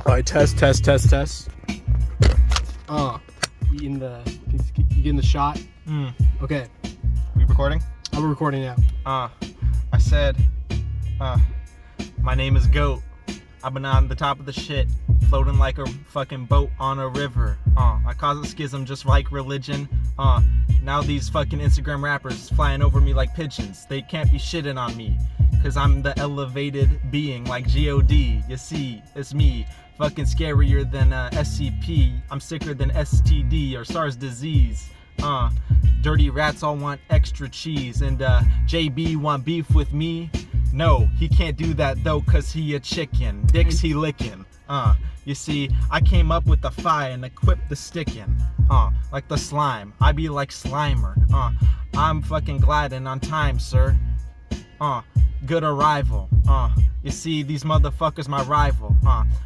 Alright, test. You getting the shot? Okay. We recording? I'm recording now. I said, my name is Goat. I've been on the top of the shit, floating like a fucking boat on a river. I cause a schism just like religion. Now these fucking Instagram rappers flying over me like pigeons. They can't be shitting on me, cause I'm the elevated being like G.O.D. You see, it's me. Fucking scarier than SCP. I'm sicker than STD or SARS disease. Dirty rats all want extra cheese. And JB want beef with me? No, he can't do that though, cause he a chicken. Dicks he licking. You see, I came up with the fire and equipped the stickin'. Like the slime. I be like Slimer. I'm fucking gliding on time, sir. Good arrival. You see, these motherfuckers my rival.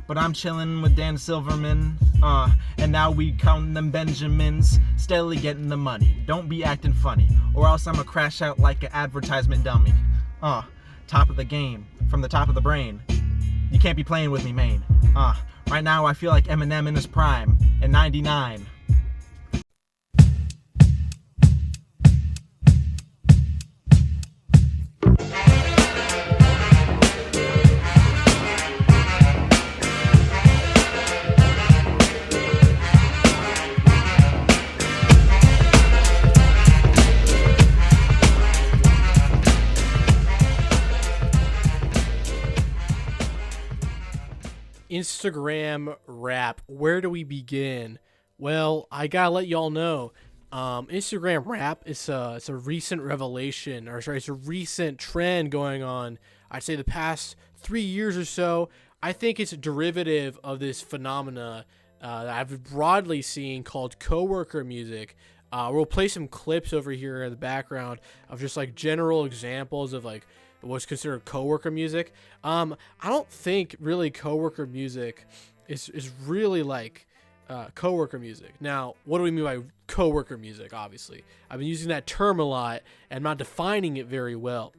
But I'm chillin' with Dan Silverman. And now we countin' them Benjamins, steadily getting the money. Don't be acting funny, or else I'ma crash out like an advertisement dummy. Top of the game, from the top of the brain. You can't be playing with me, main. Right now I feel like Eminem in his prime, in 99. Instagram rap. Where do we begin? Well, I gotta let y'all know. Instagram rap is it's a recent revelation, or sorry, it's a recent trend going on. I'd say the past 3 years or so. I think it's a derivative of this phenomena that I've broadly seen called coworker music. We'll play some clips over here in the background of just like general examples of like what's considered coworker music. I don't think really coworker music is really like coworker music. Now, what do we mean by coworker music? Obviously, I've been using that term a lot and I'm not defining it very well.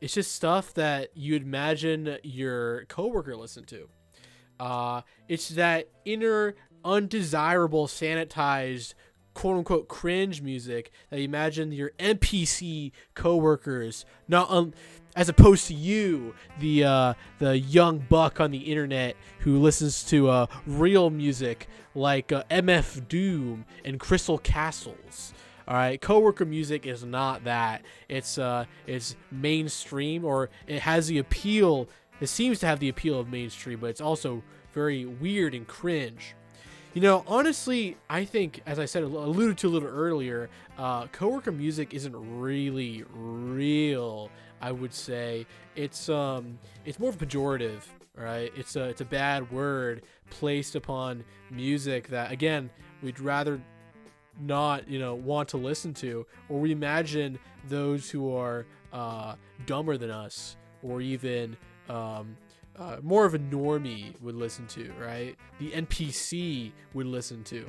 It's just stuff that you'd imagine your coworker listen to. It's that inner undesirable sanitized quote-unquote cringe music that you imagine your NPC coworkers, not as opposed to you, the young buck on the internet who listens to real music like MF Doom and Crystal Castles. All right, coworker music is not that. It's mainstream, or it has the appeal. It seems to have the appeal of mainstream, but it's also very weird and cringe. You know, honestly, I think, as I said, alluded to a little earlier, coworker music isn't really real. I would say it's more pejorative, right? It's a bad word placed upon music that, again, we'd rather not, want to listen to, or we imagine those who are dumber than us, or even more of a normie would listen to, right? The NPC would listen to.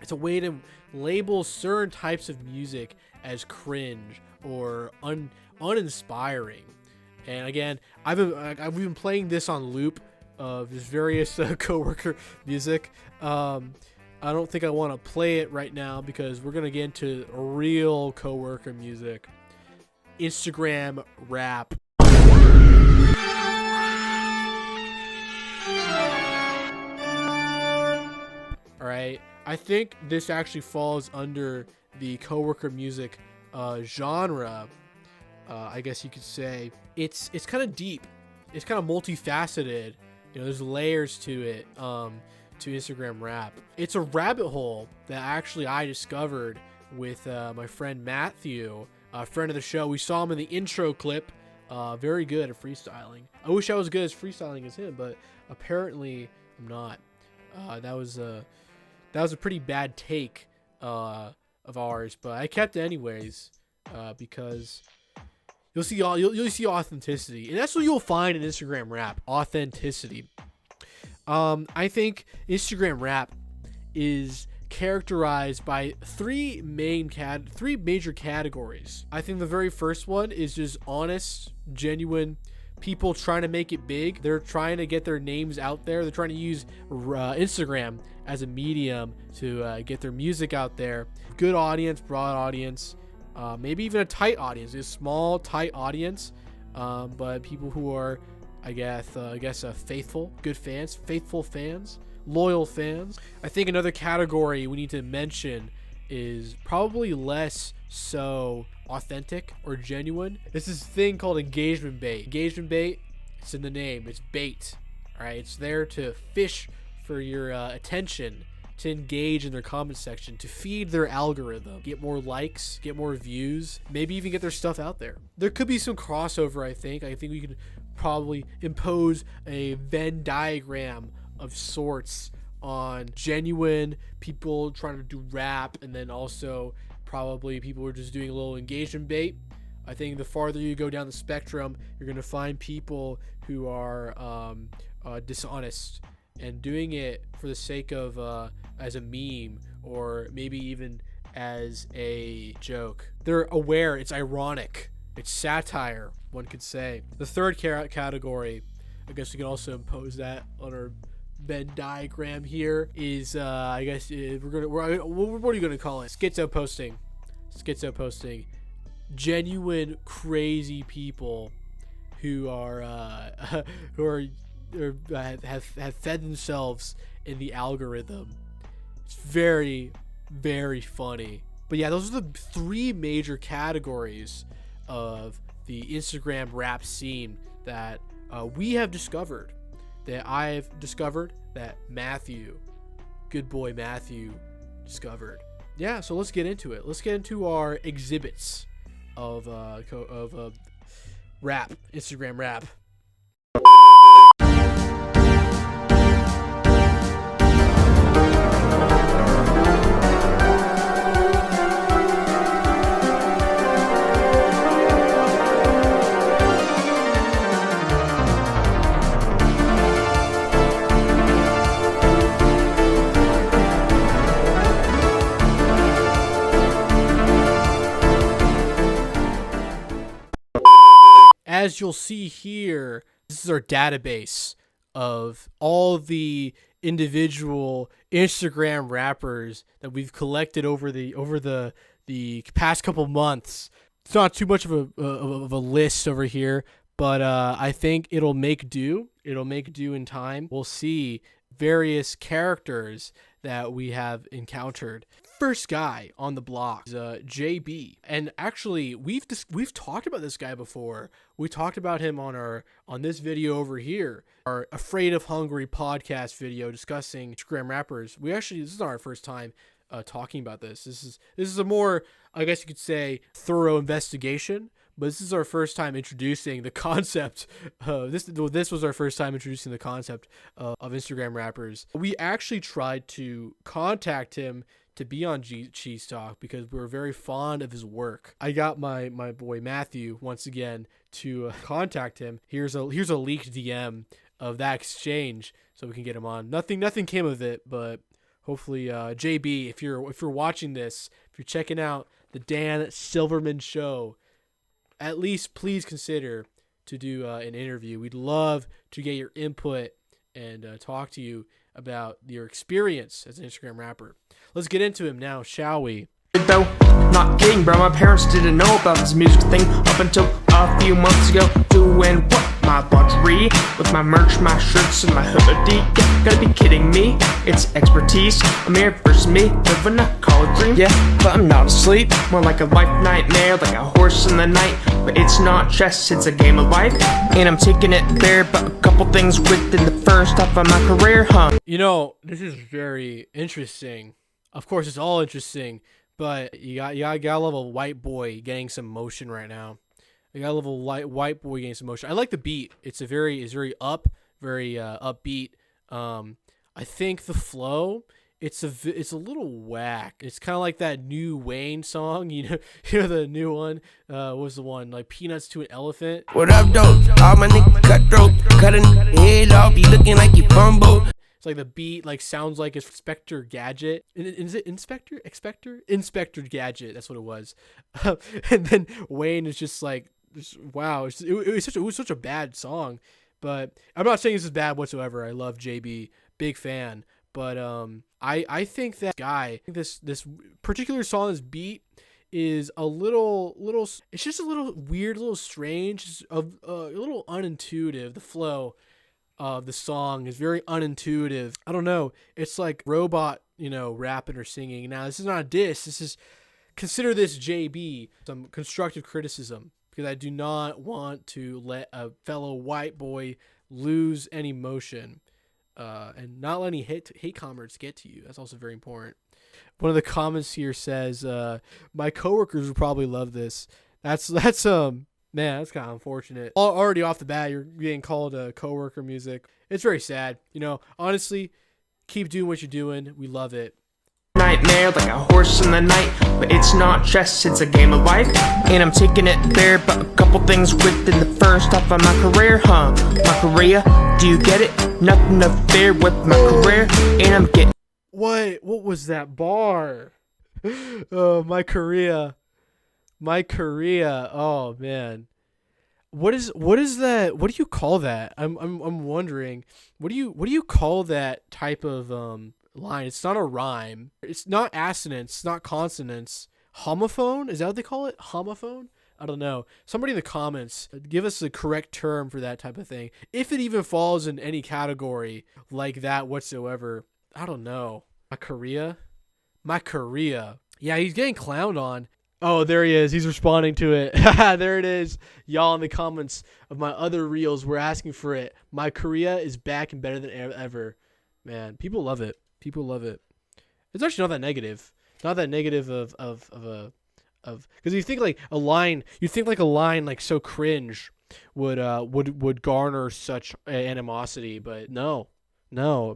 It's a way to label certain types of music as cringe or uninspiring. And again, I've been playing this on loop of this various coworker music. I don't think I want to play it right now because we're gonna get into real coworker music. Instagram rap. Alright, I think this actually falls under the coworker music genre. I guess you could say it's kind of deep. It's kind of multifaceted. There's layers to it. To Instagram rap. It's a rabbit hole that actually I discovered with my friend Matthew, a friend of the show. We saw him in the intro clip. Very good at freestyling. I wish I was good as freestyling as him, but apparently I'm not. That was a pretty bad take of ours, but I kept it anyways because you'll see authenticity, and that's what you'll find in Instagram rap: authenticity. I think Instagram rap is characterized by three major categories. I think the very first one is just honest, genuine, people trying to make it big. They're trying to get their names out there. They're trying to use Instagram as a medium to get their music out there. Good audience, broad audience, maybe even a tight audience, a small, tight audience, but people who are, I guess, faithful, good fans, faithful fans, loyal fans. I think another category we need to mention is probably less so authentic or genuine. This is a thing called engagement bait. Engagement bait, it's in the name, it's bait. All right, it's there to fish for your attention, to engage in their comment section, to feed their algorithm, get more likes, get more views, maybe even get their stuff out there. There could be some crossover. I think we could probably impose a Venn diagram of sorts on genuine people trying to do rap, and then also probably people who are just doing a little engagement bait. I think the farther you go down the spectrum, you're going to find people who are dishonest and doing it for the sake of as a meme, or maybe even as a joke. They're aware, it's ironic, it's satire, one could say. The third category, I guess we can also impose that on our Venn diagram here, is I guess what are you gonna call it? Schizo posting. Genuine crazy people who are have fed themselves in the algorithm. It's very, very funny. But yeah, those are the three major categories of the Instagram rap scene that we have discovered, that I've discovered, that good boy Matthew discovered. Yeah, so let's get into it. Let's get into our exhibits of rap, Instagram rap. As you'll see here, this is our database of all the individual Instagram rappers that we've collected over the past couple months. It's not too much of a list over here, but I think it'll make do. It'll make do in time. We'll see various characters that we have encountered. First guy on the block is JB, and actually we've talked about this guy before. We talked about him on this video over here, our Afraid of Hungry podcast video discussing Instagram rappers. This is not our first time talking about this. This is a more, I guess you could say, thorough investigation. But this is our first time introducing the concept. This was our first time introducing the concept of Instagram rappers. We actually tried to contact him to be on Cheese Talk because we were very fond of his work. I got my boy Matthew once again to contact him. Here's a leaked DM of that exchange so we can get him on. Nothing came of it, but hopefully JB, if you're watching this, if you're checking out the Dan Silverman show, at least please consider to do an interview. We'd love to get your input and talk to you about your experience as an Instagram rapper. Let's get into him now, shall we? Though, not kidding, bro. My parents didn't know about this music thing up until a few months ago. Doing what? My laundry with my merch, my shirts, and my hoodie. Yeah, gotta be kidding me. It's expertise. A mirror versus me, living a college dream. Yeah, but I'm not asleep. More like a life nightmare, like a horse in the night. But it's not chess, it's a game of life. And I'm taking it there, but a couple things within the first half of my career, huh? You know, this is very interesting. Of course, it's all interesting. But you gotta love a white boy getting some motion right now. You gotta love a white boy getting some motion. I like the beat. It's very upbeat. I think the flow, it's a little whack. It's kind of like that new Wayne song. You know the new one. What was the one like Peanuts to an Elephant? What up, though? All my niggas cutthroat, cutting head off. You looking like you fumbled. It's like the beat sounds like Inspector Gadget. Is it Inspector Gadget? That's what it was. And then Wayne is just like wow, it was such a bad song. But I'm not saying this is bad whatsoever. I love JB, big fan. But I think that guy, this particular song, this beat is a little. It's just a little weird, a little strange, a little unintuitive. The flow of the song is very unintuitive. I don't know. It's like robot, rapping or singing. Now this is not a diss. This is, consider this JB some constructive criticism, because I do not want to let a fellow white boy lose any motion, and not let any hate comments get to you. That's also very important. One of the comments here says, "My coworkers would probably love this." That's man, that's kind of unfortunate. Already off the bat, you're getting called coworker music. It's very sad. Honestly, keep doing what you're doing. We love it. Nightmare like a horse in the night, but it's not chess, it's a game of life, and I'm taking it there. But a couple things within the first half of my career, my career, do you get it? Nothing to fear with my career, and I'm getting what was that bar? Oh, my career, oh man, what is that? What do you call that? I'm wondering, what do you call that type of line? It's not a rhyme. It's not assonance. It's not consonants. Homophone? Is that what they call it? Homophone? I don't know. Somebody in the comments, give us the correct term for that type of thing. If it even falls in any category like that whatsoever. I don't know. My career. Yeah, he's getting clowned on. Oh, there he is. He's responding to it. There it is. Y'all in the comments of my other reels were asking for it. My career is back and better than ever. Man, people love it. People love it. It's actually not that negative. Not that negative of because you think like a line like so cringe would garner such animosity, but no,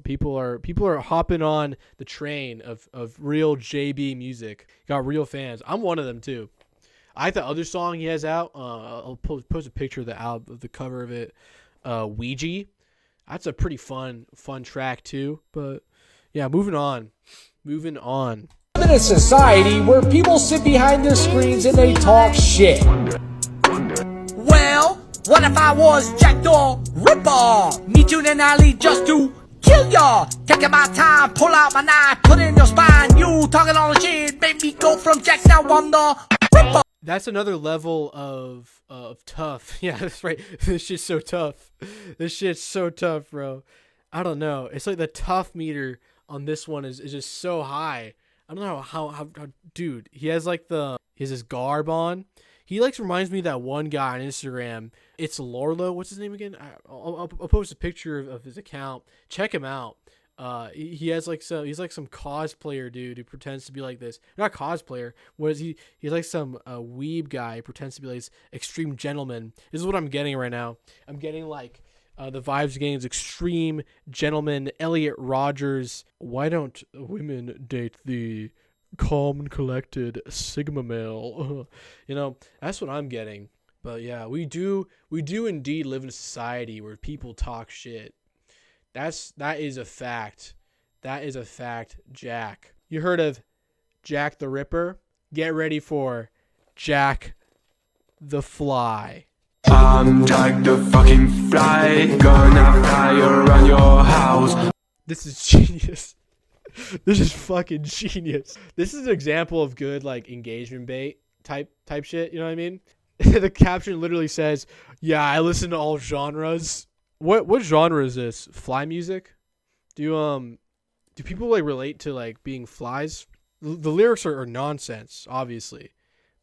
people are hopping on the train of real JB music. Got real fans. I'm one of them too. I like the other song he has out. I'll post a picture of the cover of it. Ouija. That's a pretty fun track too. But yeah, moving on. In a society where people sit behind their screens and they talk shit. Well, what if I was Jack the Ripper? Meet you in an alley just to kill ya. Taking my time, pull out my knife, put it in your spine. You talking all the shit, make me go from Jack now on the Ripper. That's another level of tough. Yeah, that's right. This shit's so tough. Bro. I don't know. It's like the tough meter on this one is just so high. I don't know how dude, he has his garb on. He reminds me of that one guy on Instagram. It's Lorlo. What's his name again? I'll post a picture of his account. Check him out. He's like some cosplayer dude who pretends to be like this. Not cosplayer. He's like some weeb guy who pretends to be like this extreme gentleman. This is what I'm getting right now. I'm getting the vibes getting is extreme gentleman, Elliot Rogers. Why don't women date the calm and collected Sigma male? That's what I'm getting. But yeah, we do indeed live in a society where people talk shit. That is a fact. That is a fact, Jack. You heard of Jack the Ripper? Get ready for Jack the Fly. I'm Jack the fucking fly, gonna fly around your house. This is genius. This is fucking genius. This is an example of good engagement bait type shit, you know what I mean? The caption literally says, "Yeah, I listen to all genres." What genre is this? Fly music? Do people relate to being flies? The lyrics are nonsense, obviously.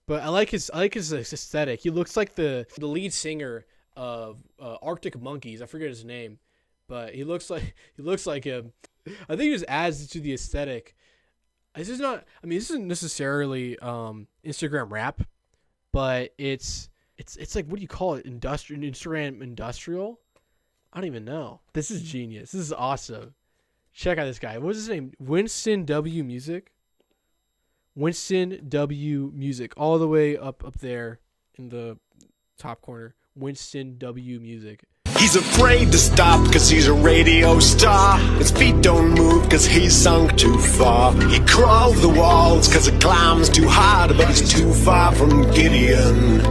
But I like his aesthetic. He looks like the lead singer of Arctic Monkeys. I forget his name, but he looks like him. I think it just adds to the aesthetic. This isn't necessarily Instagram rap, but it's like, what do you call it? Instagram industrial? I don't even know. This is genius. This is awesome. Check out this guy. What's his name? Winston W Music. Winston W Music, all the way up there in the top corner. Winston W Music. He's afraid to stop cause he's a radio star. His feet don't move cause he's sunk too far. He crawls the walls cause it climbs too hard, but he's too far from Gideon.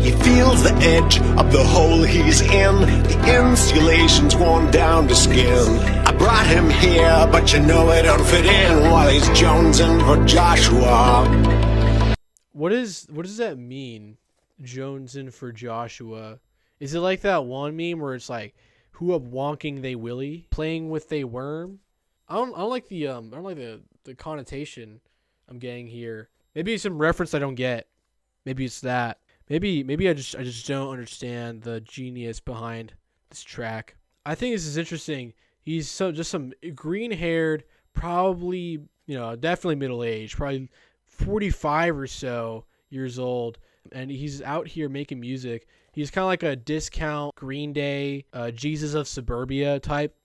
He feels the edge of the hole he's in. The insulation's worn down to skin. I brought him here, but you know it don't fit in while he's jonesing for Joshua. What does that mean? Jonesing for Joshua. Is it like that one meme where it's like, who up wonking they willy, playing with they worm? I don't like the connotation I'm getting here. Maybe it's some reference I don't get. Maybe it's that. Maybe I just don't understand the genius behind this track. I think this is interesting. He's just some green-haired, probably, definitely middle-aged, probably 45 or so years old, and he's out here making music. He's kind of like a discount Green Day, Jesus of Suburbia type.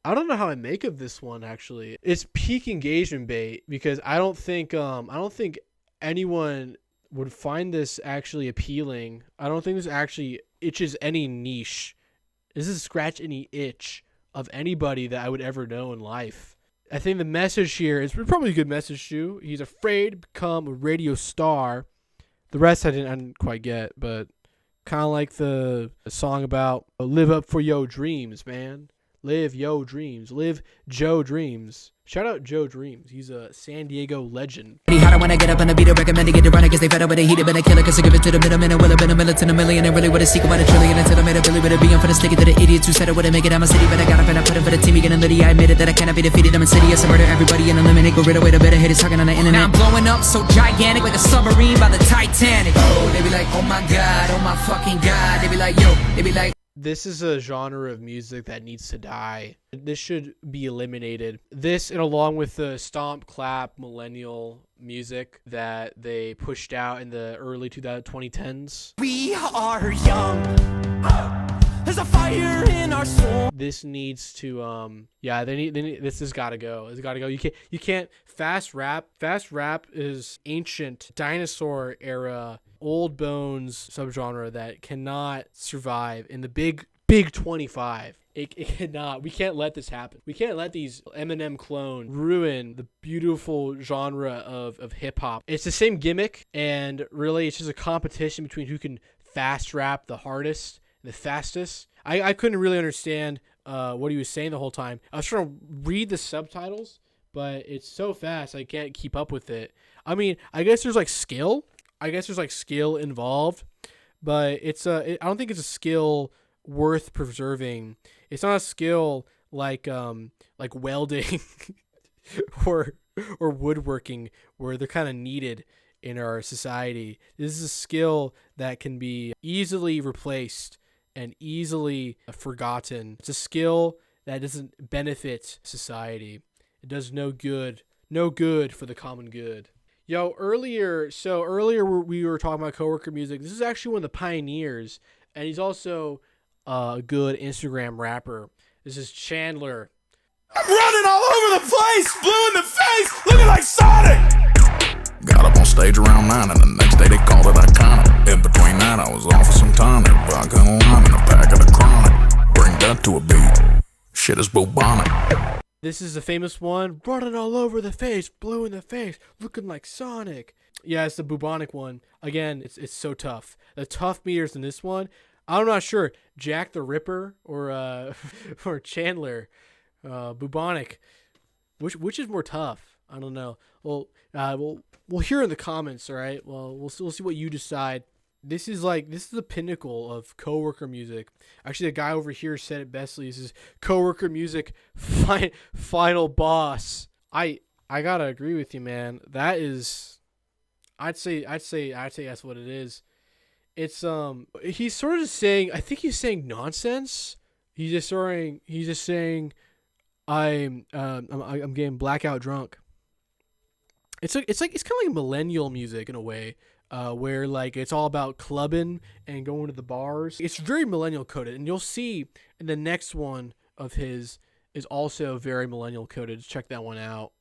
I don't know how I make of this one, actually. It's peak engagement bait because I don't think anyone would find this actually appealing. I don't think this actually itches any niche. This doesn't scratch any itch of anybody that I would ever know in life. I think the message here is probably a good message too. He's afraid to become a radio star. The rest I didn't quite get, but kind of like the song about live up for your dreams, man. Live yo dreams. Live Joe Dreams. Shout out Joe Dreams. He's a San Diego legend. How do when I get up on the beat, I recommend to get it running, cause they fed up with the heat, been a killer, cause I give it to the middleman, and will have been a million, a million, and really what a secret, what a trillion, until I made a billy with a billion for the stick it to the idiots who said I wouldn't make it out my city, but I got up and I put it for the team, again, and Liddy, I admitted that I cannot be defeated, I'm insidious, I murder everybody and eliminate, go rid of better haters talking on the internet. Now I'm blowing up so gigantic, like a submarine by the Titanic. Oh, they be like, oh my god, oh my fucking god, they be like, yo, they be like, this is a genre of music that needs to die. This should be eliminated. This, and along with the stomp, clap, millennial music that they pushed out in the early 2010s. we are young. There's a fire in our soul. This needs to, this has got to go. It's got to go. You can't, fast rap. Fast rap is ancient dinosaur era, old bones subgenre that cannot survive in the big 25. It cannot. We can't let this happen. We can't let these Eminem Clone ruin the beautiful genre of hip hop. It's the same gimmick, and really it's just a competition between who can fast rap the hardest, the fastest. I couldn't really understand what he was saying the whole time. I was trying to read the subtitles, but it's so fast I can't keep up with it. I mean, I guess there's like skill. I guess there's like skill involved, but I don't think it's a skill worth preserving. It's not a skill like welding or woodworking, where they're kind of needed in our society. This is a skill that can be easily replaced and easily forgotten. It's a skill that doesn't benefit society. It does no good for the common good. Yo, earlier we were talking about coworker music. This is actually one of the pioneers, and he's also a good Instagram rapper. This is Chandler. I'm running all over the place, blue in the face, looking like Sonic. Got up on stage around 9, and the next day they called it iconic. In between that, I was off for some time, and vodka and lime and a pack of the chronic. Bring that to a beat. Shit is bubonic. This is the famous one. Running all over the face, blue in the face, looking like Sonic. Yeah, it's the bubonic one. Again, it's so tough. The tough meters in this one, I'm not sure. Jack the Ripper or or Chandler, bubonic. Which is more tough? I don't know. Well, we'll hear in the comments. All right. Well, we'll see what you decide. This is the pinnacle of coworker music. Actually, the guy over here said it bestly. This is coworker music, final boss. I gotta agree with you, man. That is, I'd say that's what it is. It's he's sort of just saying. I think he's saying nonsense. He's just saying, I'm getting blackout drunk. It's kind of like millennial music in a way. Where like it's all about clubbing and going to the bars. It's very millennial coded, and you'll see in the next one of his is also very millennial coded. Check that one out.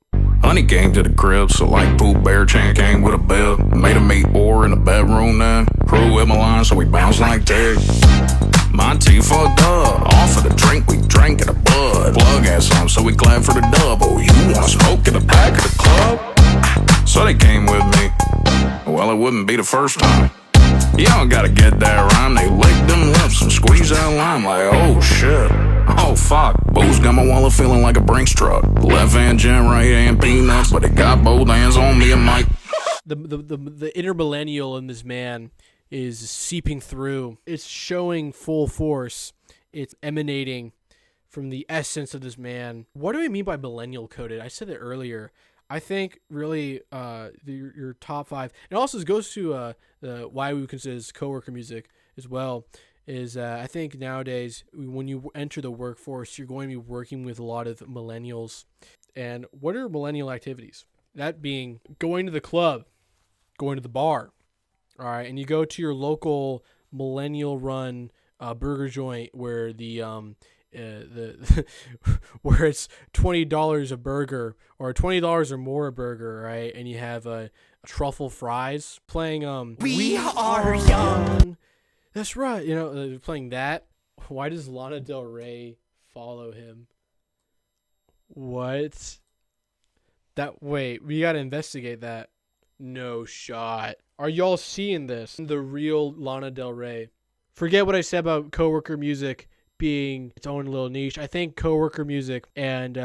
Honey came to the crib, so like Pooh Bear Chan came with a bed. Made him meet Or in the bedroom then. Crew with my line, so we bounced like Ted. My tea fucked up. Off of the drink, we drank in a bud. Plug had some, so we clapped for the double. You want smoke in the back of the club? So they came with me. Well, it wouldn't be the first time. Y'all gotta get that rhyme. They lick them lips and squeeze that lime like, oh shit. Oh fuck. Booze got my wallet feeling like a Brinks truck. Left hand jam, right hand peanuts, but it got both hands on me and Mike. The inner millennial in this man is seeping through. It's showing full force. It's emanating from the essence of this man. What do I mean by millennial coded? I said it earlier. I think really your top 5, and also this goes to why we would consider this coworker music as well, is I think nowadays when you enter the workforce, you're going to be working with a lot of millennials. And what are millennial activities? That being going to the club, going to the bar, all right, and you go to your local millennial-run burger joint where where it's $20 a burger or $20 or more a burger, right? And you have truffle fries playing. We are young. That's right. You know, playing that. Why does Lana Del Rey follow him? What? Wait, we gotta investigate that. No shot. Are y'all seeing this? The real Lana Del Rey. Forget what I said about coworker music being its own little niche. I think coworker music and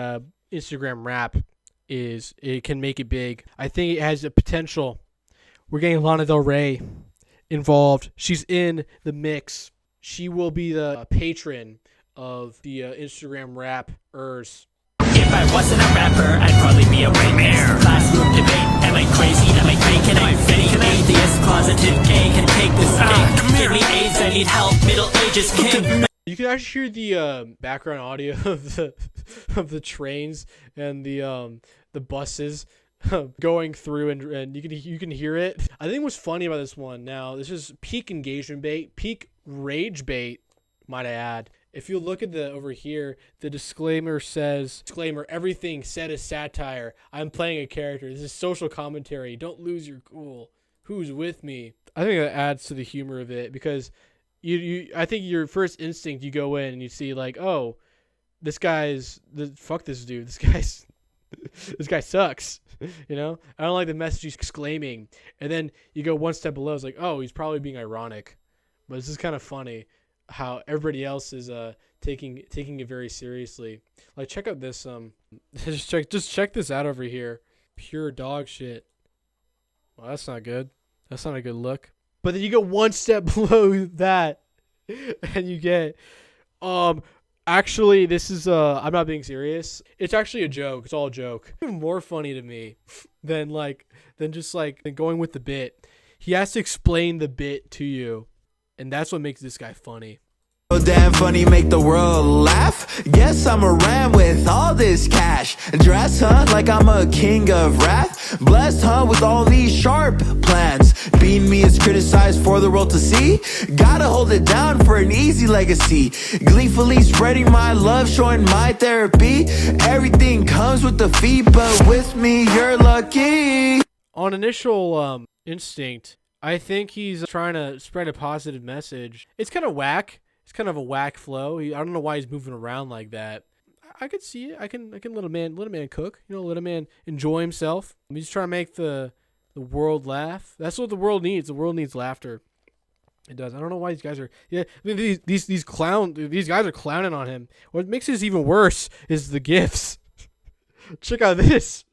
Instagram rap it can make it big. I think it has the potential. We're getting Lana Del Rey involved. She's in the mix. She will be the patron of the Instagram rappers. If I wasn't a rapper, I'd probably be a rapist. Classroom debate. Am I crazy? Am I fake? Am I fake? An atheist, closeted gay can take this gay. Give me AIDS, I need help. Middle ages king. You can actually hear the background audio of the trains and the buses going through, and you can hear it. I think what's funny about this one, now this is peak engagement bait, peak rage bait, might I add. If you look at over here, the disclaimer says, everything said is satire. I'm playing a character. This is social commentary. Don't lose your cool. Who's with me? I think that adds to the humor of it, because I think your first instinct, you go in and you see like, oh, fuck this dude. This guy sucks. You know, I don't like the message he's exclaiming. And then you go one step below. It's like, oh, he's probably being ironic. But this is kind of funny how everybody else is taking it very seriously. Like, check out this just check this out over here. Pure dog shit. Well, that's not good. That's not a good look. But then you go one step below that and you get actually, this is I'm not being serious. It's actually a joke. It's all a joke. Even more funny to me than just going with the bit. He has to explain the bit to you, and that's what makes this guy funny. So damn funny, make the world laugh. Guess I'm a ram with all this cash. Dress, huh, like I'm a king of wrath. Blessed, huh, with all these sharp plans. Being me is criticized for the world to see. Gotta hold it down for an easy legacy. Gleefully spreading my love, showing my therapy. Everything comes with the fee, but with me you're lucky. On initial instinct, I think he's trying to spread a positive message. It's kind of whack. It's kind of a whack flow. I don't know why he's moving around like that. I could see it. I can let a man cook. You know, let a man enjoy himself. He's trying to make the world laugh. That's what the world needs. The world needs laughter. It does. I don't know why these guys are. Yeah, I mean, these guys are clowning on him. What makes this even worse is the gifts. Check out this.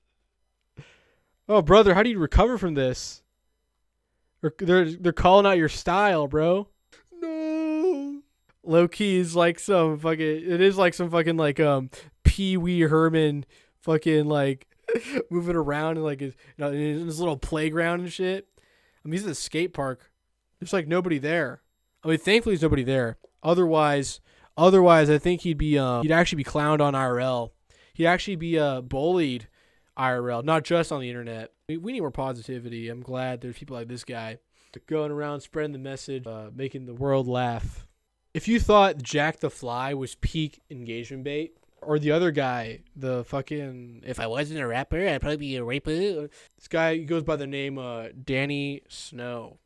Oh, brother, how do you recover from this? They're calling out your style, bro. No. Low key is like some fucking. It is like some fucking Pee Wee Herman fucking moving around in his little playground and shit. I mean, he's at the skate park. There's nobody there. I mean, thankfully there's nobody there. Otherwise, I think he'd actually be clowned on IRL. He'd actually be bullied IRL, not just on the internet. We need more positivity. I'm glad there's people like this guy going around spreading the message, making the world laugh. If you thought Jack the Fly was peak engagement bait, or the other guy, the fucking, if I wasn't a rapper, I'd probably be a raper. This guy goes by the name Danny Snow.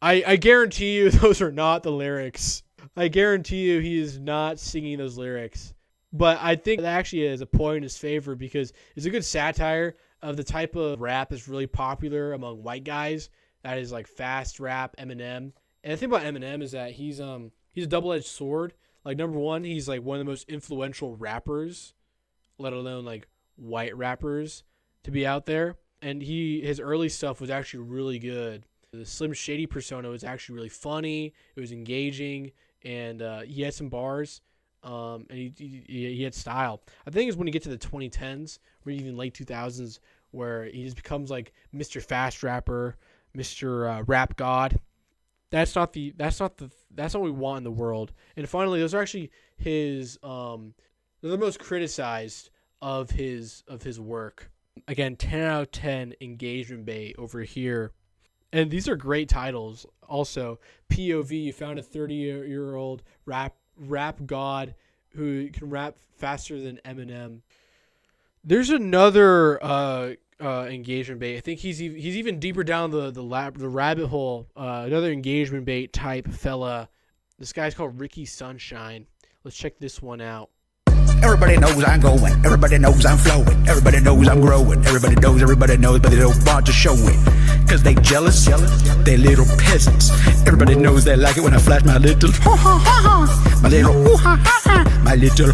I guarantee you those are not the lyrics. I guarantee you he is not singing those lyrics. But I think that actually is a point in his favor because it's a good satire of the type of rap that's really popular among white guys. That is like fast rap, Eminem. And the thing about Eminem is that he's a double-edged sword. Like, number one, he's like one of the most influential rappers, let alone like white rappers, to be out there. And his early stuff was actually really good. The Slim Shady persona was actually really funny. It was engaging, and he had some bars, and he had style. I think it's when you get to the 2010s, or even late 2000s, where he just becomes like Mr. Fast Rapper, Mr. Rap God. That's not what we want in the world. And finally, those are actually his they're the most criticized of his work. Again, 10 out of 10 engagement bait over here. And these are great titles. Also, POV, you found a 30-year-old rap god who can rap faster than Eminem. There's another engagement bait. I think he's even deeper down the rabbit hole. Another engagement bait type fella. This guy's called Ricky Sunshine. Let's check this one out. Everybody knows I'm going. Everybody knows I'm flowing. Everybody knows I'm growing. Everybody knows, but they don't want to show it. Cause they jealous, they little peasants. Everybody knows they like it when I flash my little my little my little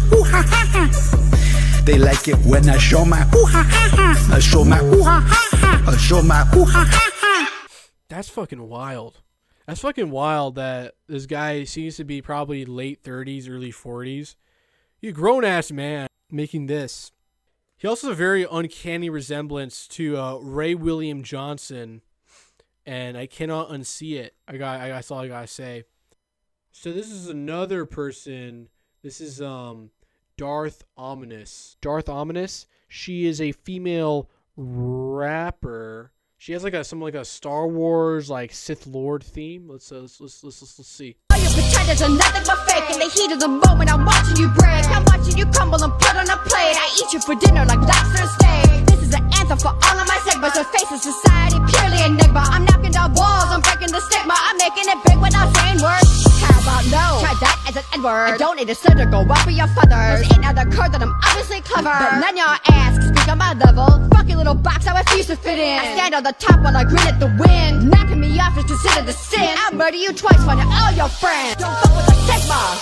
They like it when I show my I show my I show my That's fucking wild. That's fucking wild that this guy seems to be probably late 30s, early 40s. He's a grown-ass man making this. He also has a very uncanny resemblance to Ray William Johnson, and I cannot unsee it. That's all I gotta say. So this is another person. This is Darth Ominous. Darth Ominous. She is a female rapper. She has like a Star Wars like Sith Lord theme. Let's see. All your pretenders are nothing but fake. In the heat of the moment, I'm watching you break. I'm watching you crumble and put on a plate. I eat you for dinner like lobster steak. This is an anthem for all of my segments. The face of society, purely enigma. I'm knocking down walls, I'm breaking the stigma. I'm making it big without saying words. How about no? Try that as an N-word. I don't need a surgical rub for your feathers. Ain't other card that I'm obviously clever. But none y'all ask, speak on my level. Fuck your little box, I refuse to fit in. I stand on the top while I grin at the wind. Knocking me off is considered a sin. I'll murder you twice for all your friends. Don't fuck with the Sigma.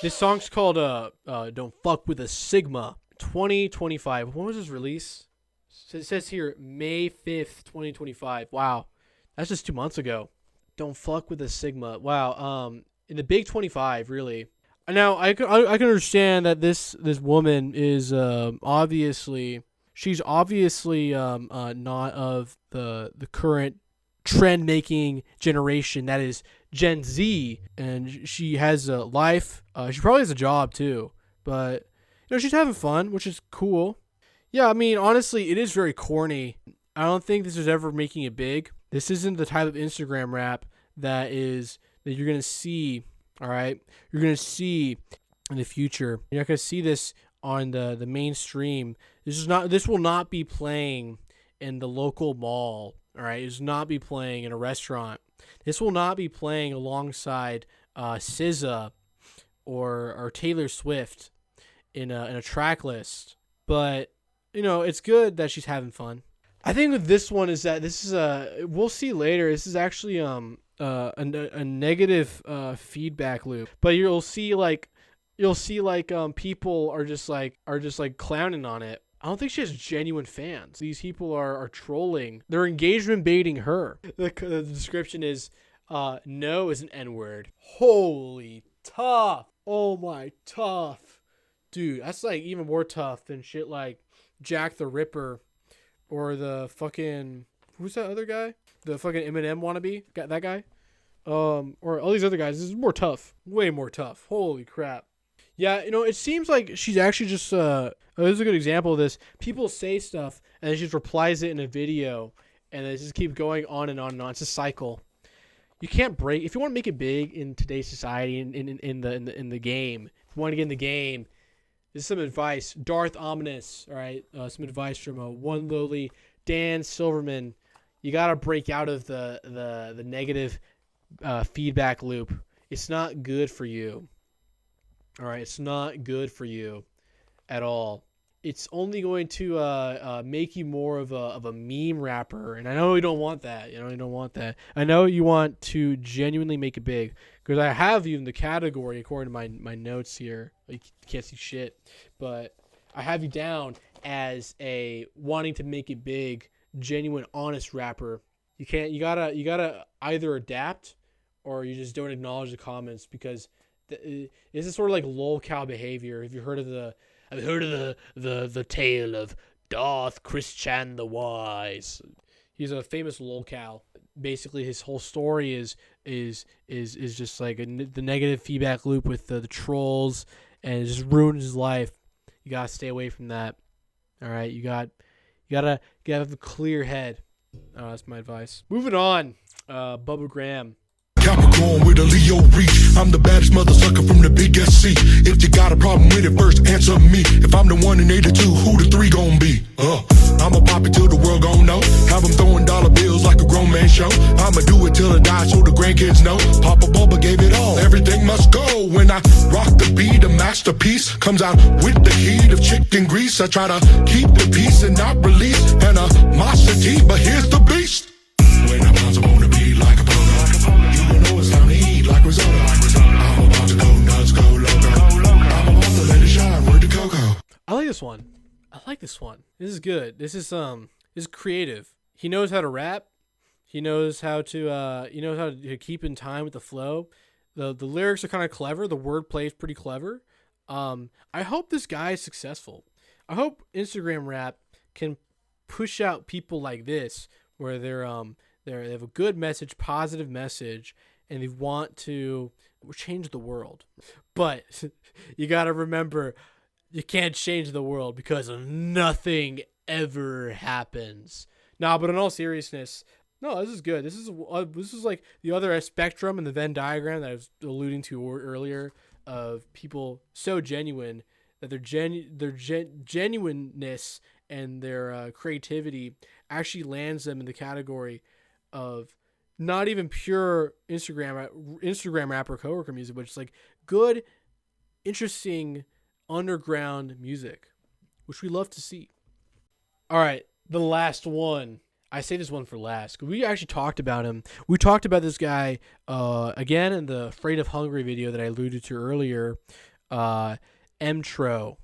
This song's called Don't Fuck with a Sigma. 2025. When was this release? So it says here May 5th, 2025. Wow. That's just 2 months ago. Don't fuck with a Sigma. Wow. In the big 25, really. Now I can understand that this woman is obviously not of the current trend making generation that is Gen Z, and she has a life. She probably has a job too, but she's having fun, which is cool. Yeah, I mean, honestly, it is very corny. I don't think this is ever making it big. This isn't the type of Instagram rap that you're gonna see. All right, you're gonna see in the future. You're not gonna see this on the mainstream. This will not be playing in the local mall. All right, it will not be playing in a restaurant. This will not be playing alongside SZA or Taylor Swift in a track list. But it's good that she's having fun. I think with this one is that this is we'll see later. This is actually a negative feedback loop. But you'll see people are just like clowning on it. I don't think she has genuine fans. These people are trolling. They're engagement baiting her. The description is no is an N-word. Holy tough. Oh my tough. Dude, that's like even more tough than shit like Jack the Ripper or the fucking, who's that other guy? The fucking Eminem wannabe? That guy? Or all these other guys. This is more tough. Way more tough. Holy crap. Yeah, it seems like she's actually just, this is a good example of this. People say stuff and then she just replies it in a video and they just keep going on and on and on. It's a cycle. You can't break, if you want to make it big in today's society, in the game, if you want to get in the game, this is some advice. Darth Ominous, all right? Some advice from one lowly Dan Silverman. You got to break out of the negative feedback loop It's not good for you. All right, it's not good for you at all. It's only going to make you more of a meme rapper, and I know you don't want that. You don't want that. I know you want to genuinely make it big, because I have you in the category according to my notes here. You can't see shit, but I have you down as a wanting to make it big, genuine, honest rapper. You gotta either adapt or you just don't acknowledge the comments, because this is sort of like lolcow behavior. Have you heard of the tale of Darth Christian the Wise? He's a famous lolcow. Basically, his whole story is just like the negative feedback loop with the trolls, and it just ruins his life. You gotta stay away from that. All right, you gotta have a clear head. That's my advice. Moving on, Bubba Graham. Capricorn with a Leo reach. I'm the baddest mother sucker from the big SC. If you got a problem with it, first answer me. If I'm the 1 and 82, who the 3 gon' be? I'ma pop it till the world gon' know. Have them throwing dollar bills like a grown man show. I'ma do it till I die so the grandkids know. Papa Bubba gave it all. Everything must go. When I rock the beat, a masterpiece comes out with the heat of chicken grease. I try to keep the peace and not release animosity, but here's the beast. When I bounce, I wanna be like a pogo. You know it's time to eat like risotto. I'm about to go nuts, go loco. I'm about to let it shine, word to Coco. I like this one. This is good. This is creative. He knows how to rap. He knows how to keep in time with the flow. The lyrics are kind of clever. The wordplay is pretty clever. I hope this guy is successful. I hope Instagram rap can push out people like this, where they have a good message, positive message, and they want to change the world. But you got to remember, you can't change the world because nothing ever happens. Nah, but in all seriousness, no, this is good. This is like the other spectrum in the Venn diagram that I was alluding to earlier, of people so genuine that their genuineness and their creativity actually lands them in the category of not even pure Instagram rapper coworker music, but just like good, interesting underground music, which we love to see. All right, the last one. I say this one for last. We actually talked about him. We talked about this guy again in the Afraid of Hungry video that I alluded to earlier. MTRO.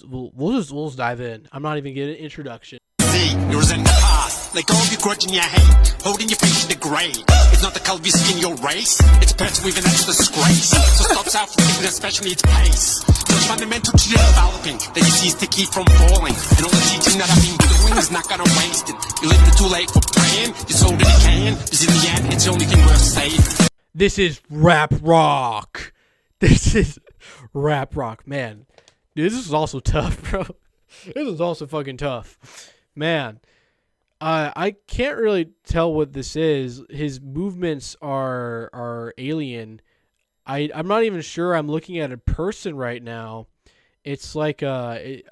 We'll just dive in. I'm not even getting an introduction. You resent the past, like all your grudge and your hate, holding your face in the grave. It's not the color of your skin, your race. It's perpetuating that's disgrace. So stop self-thinking, especially its pace. So it's fundamental to your developing that you cease to keep from falling. And all the teaching that I've been doing is not gonna waste it. You're living too late for praying. You're so that you can, because in the end, it's the only thing worth saving. This is rap rock. This is rap rock, man. Dude, this is also tough, bro. This is also fucking tough. Man, I can't really tell what this is. His movements are alien. I'm not even sure I'm looking at a person right now. It's like I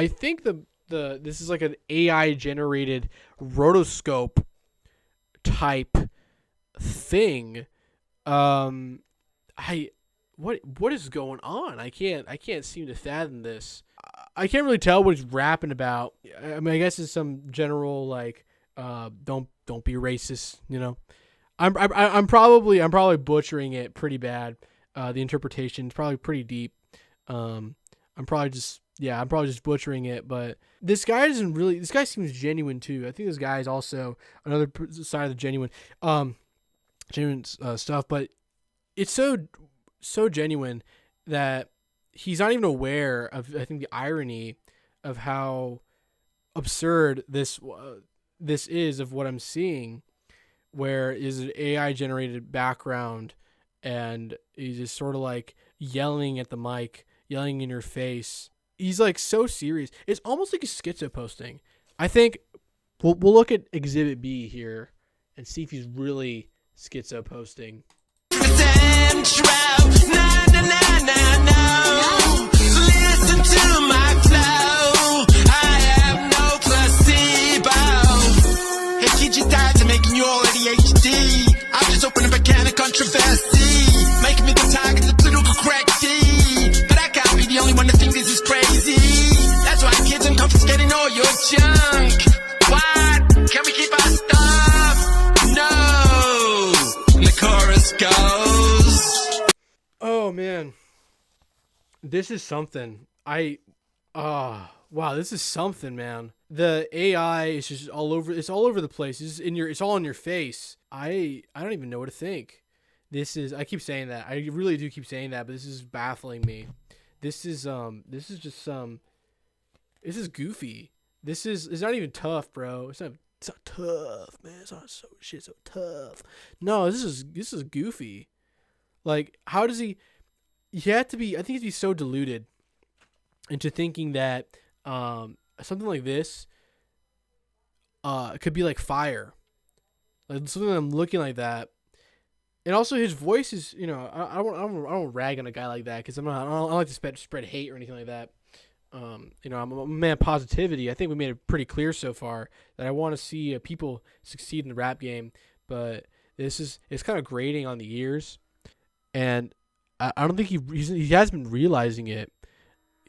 think this is like an AI generated rotoscope type thing. What is going on? I can't seem to fathom this. I can't really tell what he's rapping about. I mean, I guess it's some general like, don't be racist. You know, I'm probably butchering it pretty bad. The interpretation is probably pretty deep. I'm probably just butchering it. But this guy this guy seems genuine too. I think this guy is also another side of the genuine stuff. But it's so genuine that he's not even aware of, I think, the irony of how absurd this is of what I'm seeing, where is an AI generated background and he's just sort of like yelling at the mic, yelling in your face. He's like so serious. It's almost like a schizo posting. I think we'll look at Exhibit B here and see if he's really schizo posting. Listen to my flow. I am no placebo. Hey, kid, you died to making you all ADHD. I'm just opening a can of controversy, making me the target of political correctly. But I can't be the only one to think this is crazy. That's why kids, I'm confiscating all your junk. What? Can we keep our stuff? No. And the chorus goes. Oh man, this is something. Wow, this is something, man. The AI is just all over. It's all over the place. It's all in your face. I don't even know what to think. I keep saying that. I really do keep saying that, but this is baffling me. This is goofy. It's not even tough, bro. It's not tough, man. It's not so tough. No, this is goofy. Like, how does he? He had to be. I think he'd be so deluded into thinking that something like this could be like fire, like something I'm looking like that. And also his voice is, I don't rag on a guy like that, because I don't like to spread hate or anything like that. I'm a man of positivity. I think we made it pretty clear so far that I want to see people succeed in the rap game, but it's kind of grating on the ears, and I don't think he has been realizing it.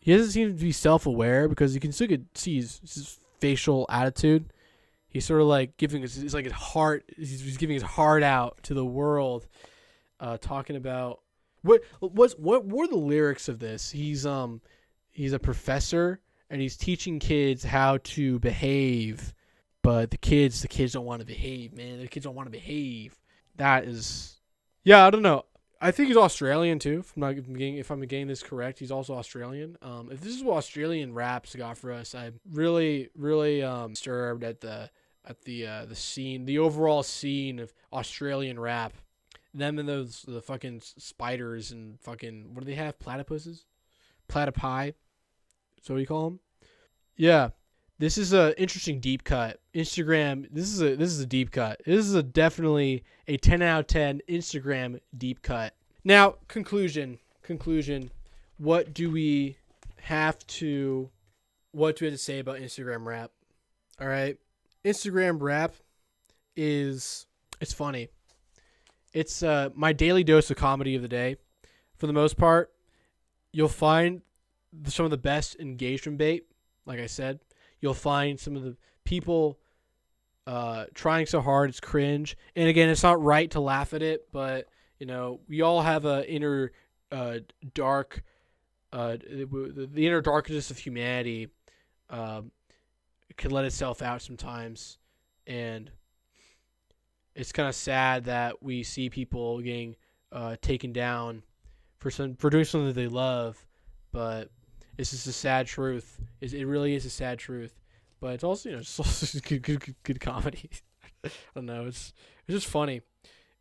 He doesn't seem to be self-aware, because you can still see his facial attitude. He's sort of like giving his heart. He's giving his heart out to the world, talking about what were the lyrics of this. He's a professor, and he's teaching kids how to behave, but the kids don't want to behave, man. The kids don't want to behave. That is, yeah, I don't know. I think he's Australian too. If I'm getting this correct, he's also Australian. If this is what Australian rap's got for us, I'm really disturbed at the scene, the overall scene of Australian rap. Them and the fucking spiders and fucking, what do they have? Platypuses? Platypi? So what do you call them? Yeah. This is a interesting deep cut. Instagram, this is a deep cut. This is definitely a 10 out of 10 Instagram deep cut. Now, conclusion. What do we have to say about Instagram rap? All right. Instagram rap it's funny. It's my daily dose of comedy of the day. For the most part, you'll find some of the best engagement bait, like I said. You'll find some of the people trying so hard it's cringe. And again, it's not right to laugh at it, but we all have a inner dark, the inner darkness of humanity can let itself out sometimes, and it's kind of sad that we see people getting taken down for doing something that they love, but it's just a sad truth. It really is a sad truth, but it's also it's also good comedy. I don't know. It's just funny.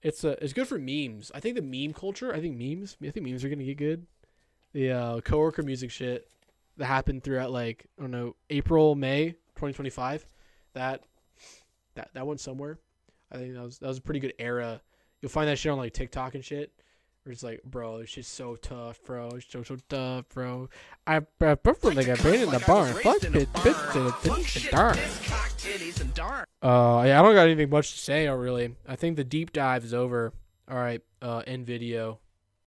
It's good for memes. I think the meme culture. I think memes are gonna get good. The coworker music shit that happened throughout April, May 2025. That went somewhere. I think that was a pretty good era. You'll find that shit on TikTok and shit. It's like, bro, this shit's so tough, bro. It's so tough, bro. I prefer like I've been in the bar and fuck bitch, darn. I don't got anything much to say, really. I think the deep dive is over. All right, end video.